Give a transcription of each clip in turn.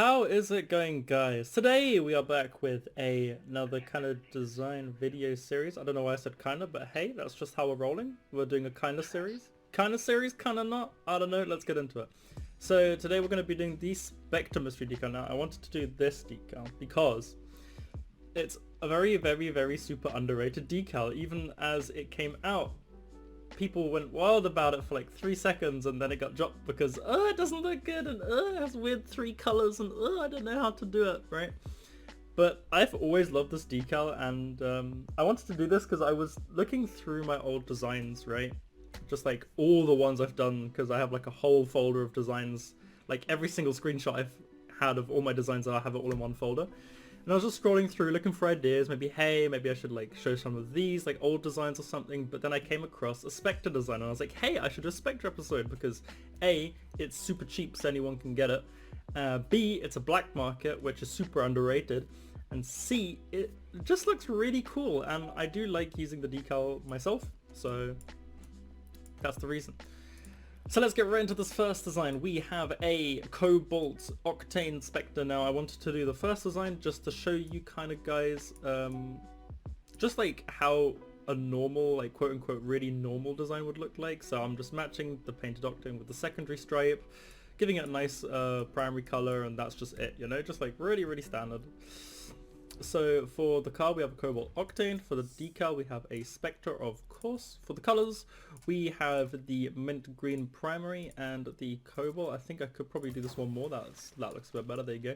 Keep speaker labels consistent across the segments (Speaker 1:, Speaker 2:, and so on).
Speaker 1: How is it going, guys? Today we are back with another kind of design video series. I don't know why I said kinda, but hey, that's just how we're rolling. We're doing a kinda series. Kinda series, kinda not. I don't know, let's get into it. So today we're going to be doing the Spectre mystery decal. Now I wanted to do this decal because it's a very super underrated decal. Even as it came out, people went wild about it for like 3 seconds and then it got dropped because it doesn't look good and it has weird 3 colors and I don't know how to do it, right? But I've always loved this decal, and I wanted to do this because I was looking through my old designs, right? Just like all the ones I've done, because I have like a whole folder of designs, like every single screenshot I've had of all my designs, I have it all in one folder. And I was just scrolling through looking for ideas, maybe hey, maybe I should like show some of these like old designs or something, but then I came across a Spectre design and I was like, hey, I should do a Spectre episode because A, it's super cheap so anyone can get it, B, it's a black market which is super underrated, and C, it just looks really cool and I do like using the decal myself, so that's the reason. So let's get right into this first design. We have a cobalt octane Spectre. Now I wanted to do the first design just to show you kind of guys just like how a normal, like quote unquote really normal design would look like. So I'm just matching the painted octane with the secondary stripe, giving it a nice primary color, and that's just it, you know, just like really standard. So for the car we have a cobalt octane, for the decal we have a Spectre of course, for the colours we have the mint green primary and the cobalt. I think I could probably do this one more, that looks a bit better, there you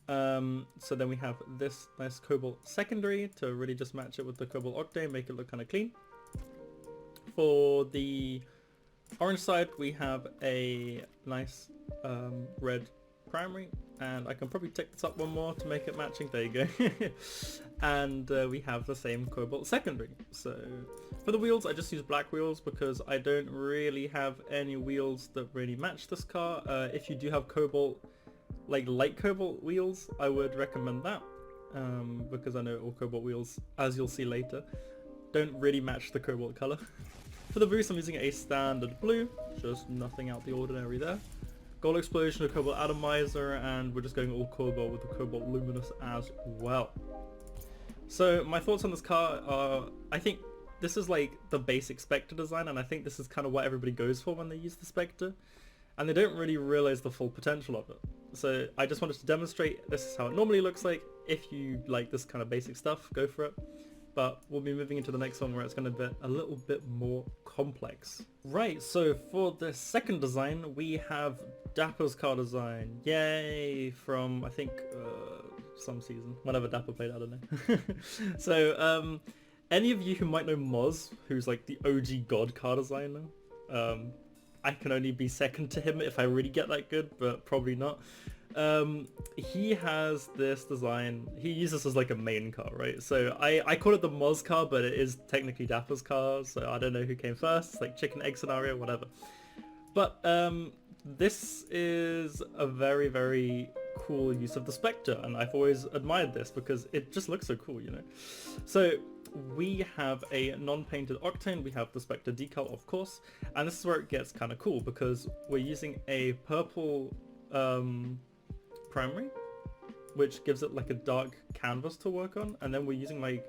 Speaker 1: go. So then we have this nice cobalt secondary to really just match it with the cobalt octane, make it look kind of clean. For the orange side we have a nice red primary, and I can probably tick this up one more to make it matching, there you go. And we have the same cobalt secondary. So for the wheels I just use black wheels because I don't really have any wheels that really match this car. If you do have cobalt, like light cobalt wheels, I would recommend that, because I know all cobalt wheels, as you'll see later, don't really match the cobalt color. For the boost I'm using a standard blue, just nothing out the ordinary there. Gold explosion, a cobalt atomizer, and we're just going all cobalt with the cobalt luminous as well. So my thoughts on this car are, I think this is like the basic Spectre design, and I think this is kind of what everybody goes for when they use the Spectre, and they don't really realize the full potential of it. So I just wanted to demonstrate this is how it normally looks like. If you like this kind of basic stuff, go for it. But we'll be moving into the next one where it's going to be a little bit more complex. Right, so for the second design we have Dapper's car design. Yay! From I think some season, whenever Dapper played, I don't know. So any of you who might know Moz, who's like the OG god car designer, I can only be second to him if I really get that good, but probably not. He has this design, he uses as like a main car, right? So I call it the Moz car, but it is technically Dapper's car, so I don't know who came first. It's like chicken egg scenario, whatever. But this is a very cool use of the Spectre, and I've always admired this because it just looks so cool, you know. So we have a non-painted octane, we have the Spectre decal of course, and this is where it gets kind of cool because we're using a purple primary, which gives it like a dark canvas to work on, and then we're using like,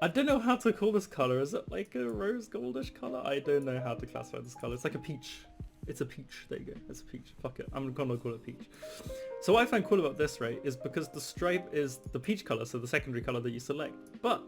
Speaker 1: I don't know how to call this color, is it like a rose goldish color? I don't know how to classify this color. It's like a peach. It's a peach, there you go, it's a peach, fuck it, I'm gonna call it peach. So what I find cool about this, right, is because the stripe is the peach color, so the secondary color that you select, but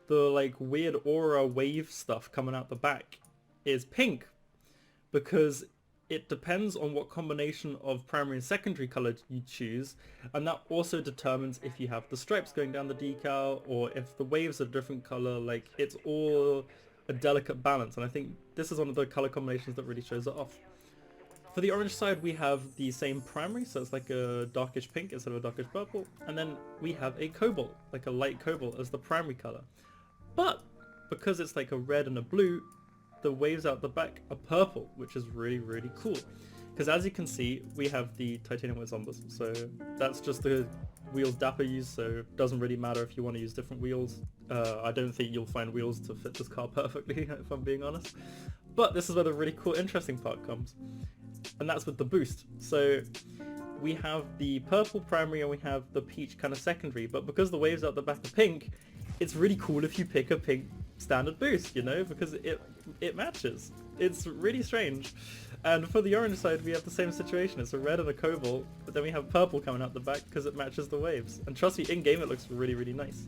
Speaker 1: the like weird aura wave stuff coming out the back is pink, because it depends on what combination of primary and secondary color you choose, and that also determines if you have the stripes going down the decal or if the waves are a different color. Like, it's all a delicate balance, and I think this is one of the color combinations that really shows it off. For the orange side we have the same primary, so it's like a darkish pink instead of a darkish purple, and then we have a cobalt, like a light cobalt as the primary color. But because it's like a red and a blue, the waves out the back are purple, which is really cool. Because as you can see, we have the titanium wheels on this, so that's just the wheels Dapper used, so it doesn't really matter if you want to use different wheels. I don't think you'll find wheels to fit this car perfectly, if I'm being honest. But this is where the really cool, interesting part comes, and that's with the boost. So we have the purple primary and we have the peach kind of secondary, but because the waves at the back are pink, it's really cool if you pick a pink standard boost, you know, because it matches. It's really strange. And for the orange side, we have the same situation. It's a red and a cobalt, but then we have purple coming out the back because it matches the waves. And trust me, in game it looks really, really nice.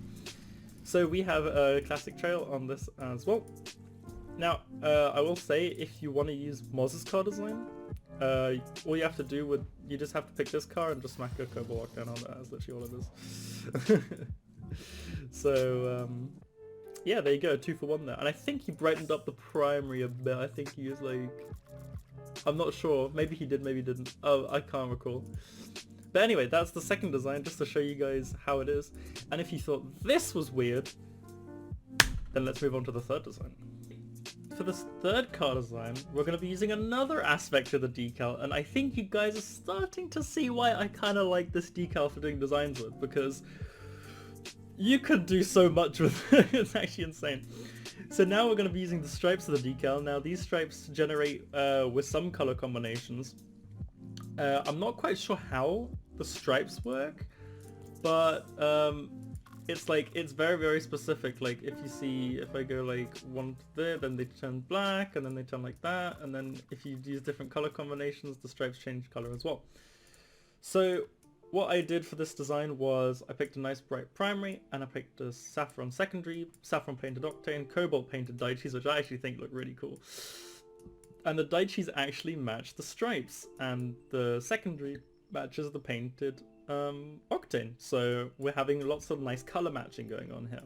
Speaker 1: So we have a classic trail on this as well. Now, I will say, if you want to use Moz's car design, all you have to do you just have to pick this car and just smack a cobalt octane on it. That's literally all it is. So, yeah, there you go, 2 for 1 there. And I think he brightened up the primary a bit. I think he was like, I'm not sure. Maybe he did, maybe he didn't. Oh, I can't recall. But anyway, that's the second design, just to show you guys how it is. And if you thought this was weird, then let's move on to the third design. For this third car design, we're going to be using another aspect of the decal, and I think you guys are starting to see why I kind of like this decal for doing designs with, because you could do so much with it. It's actually insane. So now we're going to be using the stripes of the decal. Now these stripes generate with some color combinations. I'm not quite sure how the stripes work, but it's like, it's very, very specific. Like if you see, if I go like one there, then they turn black, and then they turn like that, and then if you use different color combinations, the stripes change color as well. So what I did for this design was I picked a nice bright primary, and I picked a saffron secondary, saffron painted octane, cobalt painted daichis, which I actually think look really cool. And the daichis actually match the stripes, and the secondary matches the painted octane. So we're having lots of nice color matching going on here.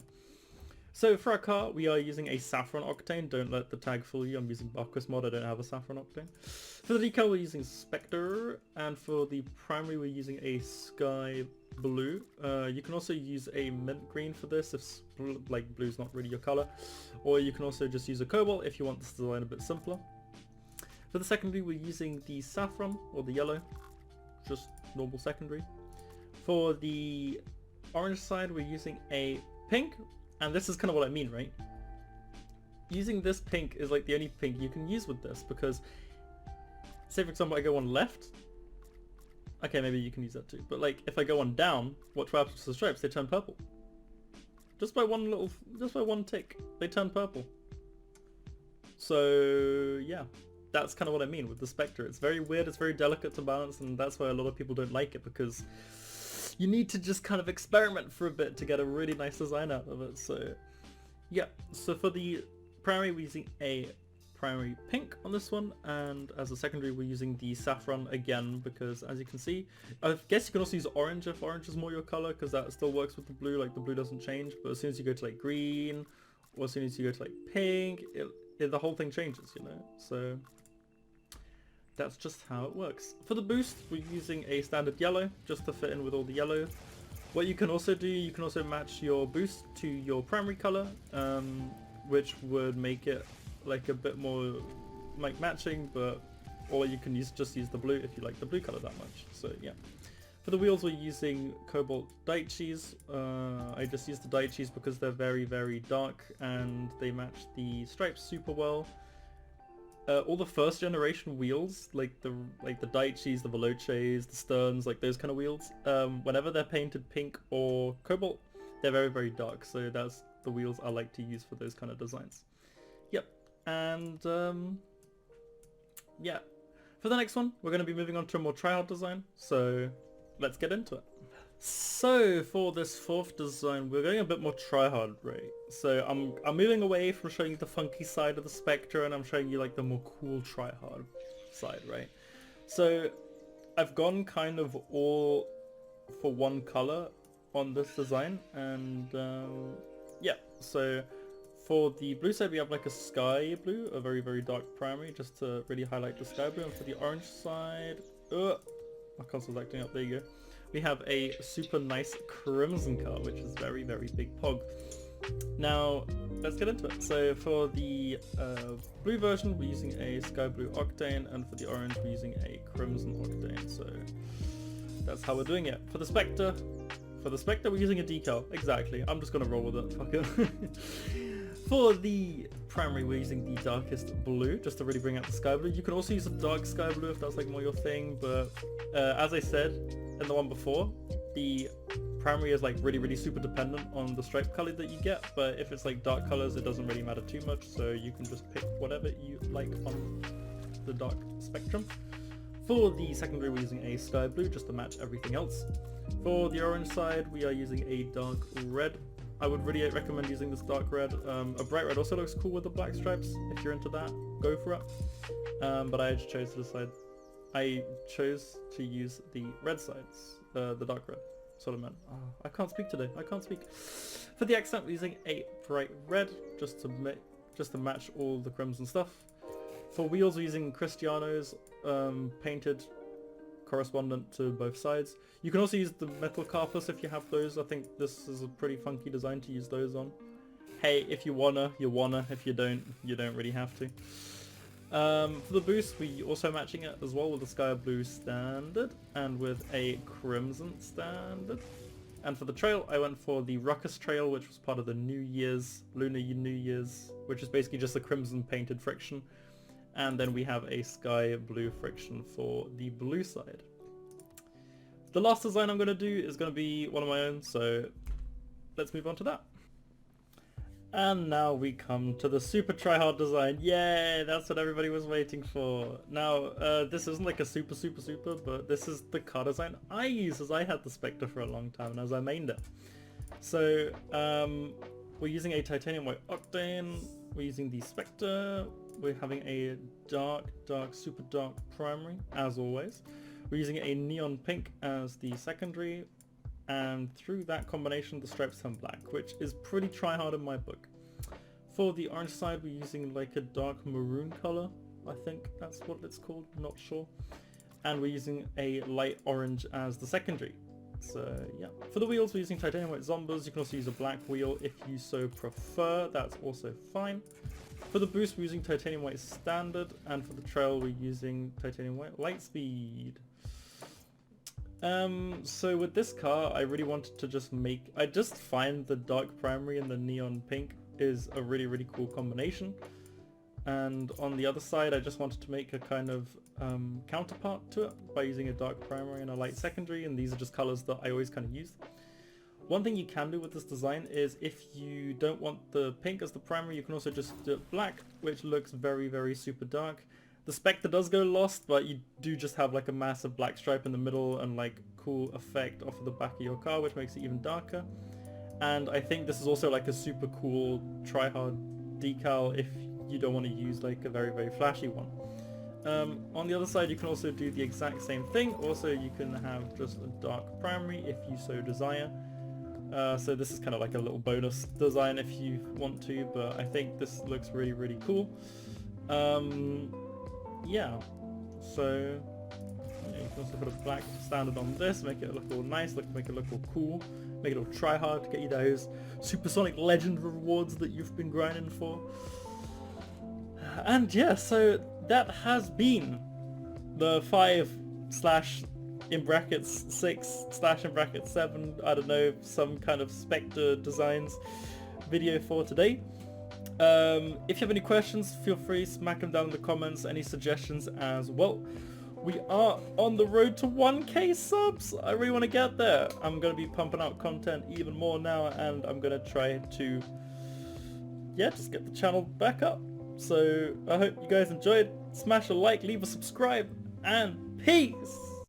Speaker 1: So for our car, we are using a saffron octane. Don't let the tag fool you. I'm using Barquist mod. I don't have a saffron octane. For the decal, we're using Spectre, and for the primary, we're using a sky blue. You can also use a mint green for this if like blue's not really your color, or you can also just use a cobalt if you want this design a bit simpler. For the secondary, we're using the saffron or the yellow, just normal secondary. For the orange side, we're using a pink. And this is kind of what I mean, right? Using this pink is like the only pink you can use with this, because say for example I go on left, okay, maybe you can use that too, but like if I go on down, what happens to the stripes? They turn purple. Just by one tick, they turn purple. So yeah, that's kind of what I mean with the Spectre. It's very weird, it's very delicate to balance, and that's why a lot of people don't like it, because you need to just kind of experiment for a bit to get a really nice design out of it. So yeah, so for the primary we're using a primary pink on this one, and as a secondary we're using the saffron again, because as you can see, I guess you can also use orange if orange is more your color, because that still works with the blue. Like the blue doesn't change, but as soon as you go to like green, or as soon as you go to like pink, the whole thing changes, you know. So that's just how it works. For the boost, we're using a standard yellow, just to fit in with all the yellow. What you can also do, you can also match your boost to your primary color, which would make it like a bit more like matching, but or you can just use the blue if you like the blue color that much. So yeah. For the wheels, we're using cobalt daichis. I just use the daichis because they're very, very dark and they match the stripes super well. All the first generation wheels, like the daichis, the veloces, the sterns, like those kind of wheels, whenever they're painted pink or cobalt, they're very, very dark. So that's the wheels I like to use for those kind of designs. Yep. And yeah, for the next one, we're going to be moving on to a more Trihard design. So let's get into it. So for this fourth design, we're going a bit more Trihard, right? So I'm moving away from showing you the funky side of the Spectre, and I'm showing you like the more cool Trihard side, right? So I've gone kind of all for one color on this design, and yeah. So for the blue side, we have like a sky blue, a very, very dark primary, just to really highlight the sky blue. And for the orange side, my console's acting up. There you go. We have a super nice crimson car, which is very, very big pog. Now, let's get into it. So for the blue version, we're using a sky blue octane, and for the orange, we're using a crimson octane. So that's how we're doing it. For the Spectre, we're using a decal. Exactly. I'm just gonna roll with it. Fuck it. For the primary, we're using the darkest blue, just to really bring out the sky blue. You can also use a dark sky blue if that's like more your thing, but as I said in the one before, the primary is like really super dependent on the stripe color that you get, but if it's like dark colors, it doesn't really matter too much, so you can just pick whatever you like on the dark spectrum. For the secondary, we're using a sky blue just to match everything else. For the orange side, we are using a dark red. I would really recommend using this dark red. A bright red also looks cool with the black stripes. If you're into that, go for it. But I just chose to decide. I chose to use the red sides, the dark red. Sort of meant. Oh, I can't speak today. I can't speak. For the accent, we're using a bright red just to match all the crimson stuff. For wheels, we're using Cristiano's painted correspondent to both sides. You can also use the metal carpus if you have those. I think this is a pretty funky design to use those on. Hey, if you wanna, you wanna. If you don't really have to. For the boost, we also matching it as well with a sky blue standard and with a crimson standard. And for the trail, I went for the Ruckus Trail, which was part of the Lunar New Year's, which is basically just a crimson painted friction. And then we have a sky blue friction for the blue side. The last design I'm going to do is going to be one of my own, so let's move on to that. And now we come to the super Trihard design. Yay, that's what everybody was waiting for. Now, this isn't like a super, but this is the car design I use, as I had the Spectre for a long time and as I mained it. So, we're using a titanium white octane, we're using the Spectre, we're having a super dark primary, as always. We're using a neon pink as the secondary, and through that combination the stripes turn black, which is pretty Trihard in my book. For the orange side, we're using like a dark maroon color, I think that's what it's called, not sure. And we're using a light orange as the secondary. So yeah. For the wheels, we're using titanium white zombers. You can also use a black wheel if you so prefer, that's also fine. For the boost, we're using titanium white standard, and for the trail, we're using titanium white light speed. So with this car, I really wanted to I just find the dark primary and the neon pink is a really cool combination. And on the other side, I just wanted to make a kind of counterpart to it by using a dark primary and a light secondary, and these are just colors that I always kind of use. One thing you can do with this design is if you don't want the pink as the primary, you can also just do it black, which looks very super dark. The Spectre does go lost, but you do just have like a massive black stripe in the middle and like cool effect off of the back of your car, which makes it even darker. And I think this is also like a super cool Trihard decal if you don't want to use like a very flashy one. On the other side, you can also do the exact same thing. Also, you can have just a dark primary if you so desire. So this is kind of like a little bonus design if you want to, but I think this looks really cool. Yeah, so yeah, you can also put a black standard on this, make it look all nice, make it look all cool, make it all Trihard to get you those supersonic legend rewards that you've been grinding for. And yeah, so that has been the 5/6/7, I don't know, some kind of Spectre designs video for today. If you have any questions, feel free to smack them down in the comments, any suggestions as well. We are on the road to 1k subs. I really want to get there. I'm going to be pumping out content even more now, and I'm going to try to, yeah, just get the channel back up. So I hope you guys enjoyed. Smash a like, leave a subscribe, and peace!